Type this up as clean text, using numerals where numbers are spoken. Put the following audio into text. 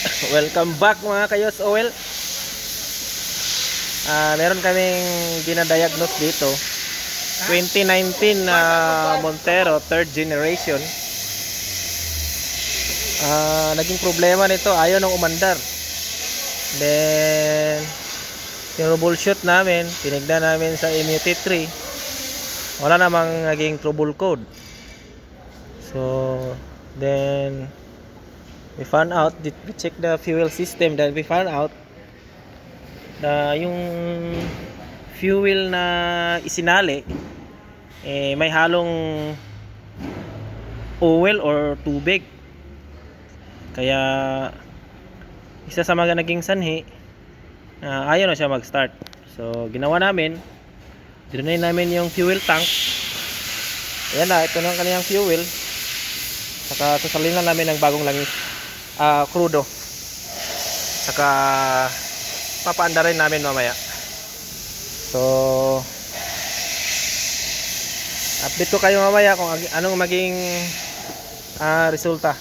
Welcome back mga kayos oil. Meron kaming dinadiagnose dito 2019 na Montero 3rd generation. Naging problema nito, ayaw nang umandar. Then troubleshoot namin, tinignan namin sa MUT3, wala namang naging trouble code. So then we found out, we check the fuel system, that we found out na yung fuel na isinali may halong oil or tubig. Kaya isa sa mga naging sanhi, ayaw na siya mag-start. So ginawa namin, dinay namin yung fuel tank. Ayan na, ito na ang kanyang fuel. Saka sasalin namin ng bagong langis, crudo. Saka papaanda rin namin mamaya. So update ko kayo mamaya kung anong maging resulta.